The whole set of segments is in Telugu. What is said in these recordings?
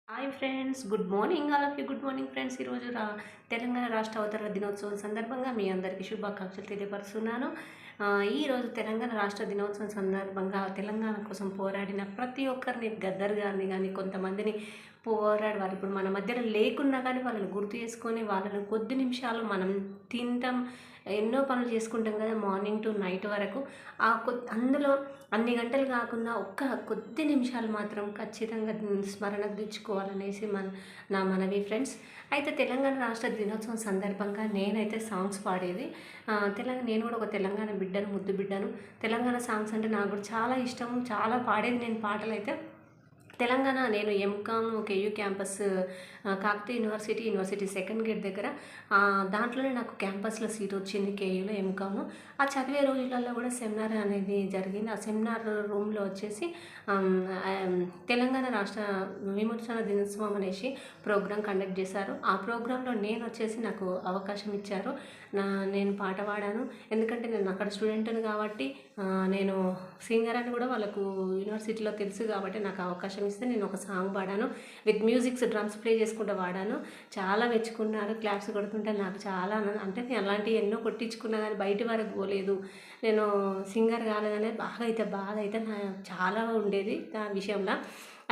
Hi friends, good morning all of you. Good morning friends. ఈరోజు తెలంగాణ రాష్ట్ర అవతరణ దినోత్సవం సందర్భంగా మీ అందరికీ శుభాకాంక్షలు తెలియపరుస్తున్నాను. ఈరోజు తెలంగాణ రాష్ట్ర దినోత్సవం సందర్భంగా తెలంగాణ కోసం పోరాడిన ప్రతి ఒక్కరిని, గద్దర్ గారిని కానీ కొంతమందిని పోరాడి వాళ్ళు ఇప్పుడు మన మధ్యలో లేకున్నా కానీ వాళ్ళని గుర్తు చేసుకొని వాళ్ళని కొద్ది నిమిషాలు మనం తింటాం, ఎన్నో పనులు చేసుకుంటాం కదా మార్నింగ్ టు నైట్ వరకు. అందులో అన్ని గంటలు కాకుండా కొద్ది నిమిషాలు మాత్రం ఖచ్చితంగా స్మరణకు తెచ్చుకోవాలనేసి నా మనవి ఫ్రెండ్స్. అయితే తెలంగాణ రాష్ట్ర దినోత్సవం సందర్భంగా నేనైతే సాంగ్స్ పాడేది. నేను కూడా ఒక తెలంగాణ బిడ్డను, ముద్దు బిడ్డను. తెలంగాణ సాంగ్స్ అంటే నాకు కూడా చాలా ఇష్టం, చాలా పాడేది నేను పాటలు అయితే. నేను MCom KU campus Kakatiya university second gate దగ్గర దాంట్లోనే నాకు క్యాంపస్లో సీట్ వచ్చింది కేయూలో ఎంకామ్. ఆ చదివే రోజులలో కూడా సెమినార్ అనేది జరిగింది. ఆ సెమినార్ రూమ్లో వచ్చేసి తెలంగాణ రాష్ట్ర విమోచన దినోత్సవం అనేసి ప్రోగ్రాం కండక్ట్ చేశారు. ఆ ప్రోగ్రాంలో నేను వచ్చేసి నాకు అవకాశం ఇచ్చారు. నేను పాట పాడాను. ఎందుకంటే నేను అక్కడ స్టూడెంట్ని కాబట్టి, నేను సింగర్ అని కూడా వాళ్ళకు యూనివర్సిటీలో తెలుసు కాబట్టి నాకు అవకాశం ఇస్తే నేను ఒక సాంగ్ పాడాను. విత్ మ్యూజిక్స్, డ్రమ్స్ ప్లే చేసుకుంటూ పాడాను. చాలా మెచ్చుకున్నారు. క్లాప్స్ కొడుతుంటే నాకు చాలా అంటే నేను అలాంటివి ఎన్నో కొట్టించుకున్నా కానీ బయటి వరకు పోలేదు. నేను సింగర్ కాలేదనే బాధ అయితే చాలా ఉండేది దాని విషయంలో.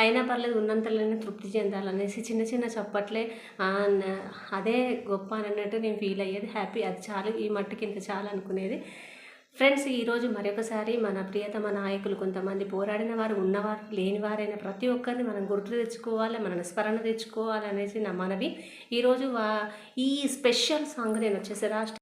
అయినా పర్లేదు, ఉన్నంతలోనే తృప్తి చెందాలనేసి చిన్న చిన్న చప్పట్లే అదే గొప్ప అన్నట్టు నేను ఫీల్ అయ్యేది. హ్యాపీ, అది చాలు, ఈ మట్టికి ఇంత చాలు అనుకునేది. ఫ్రెండ్స్, ఈరోజు మరొకసారి మన ప్రియతమ నాయకులు, కొంతమంది పోరాడిన వారు, ఉన్నవారు, లేనివారైన ప్రతి ఒక్కరిని మనం గుర్తు తెచ్చుకోవాలి, మన స్మరణ తెచ్చుకోవాలి అనేసి నా మనవి. ఈరోజు ఈ స్పెషల్ సాంగ్ నేను వచ్చేసి రాష్ట్ర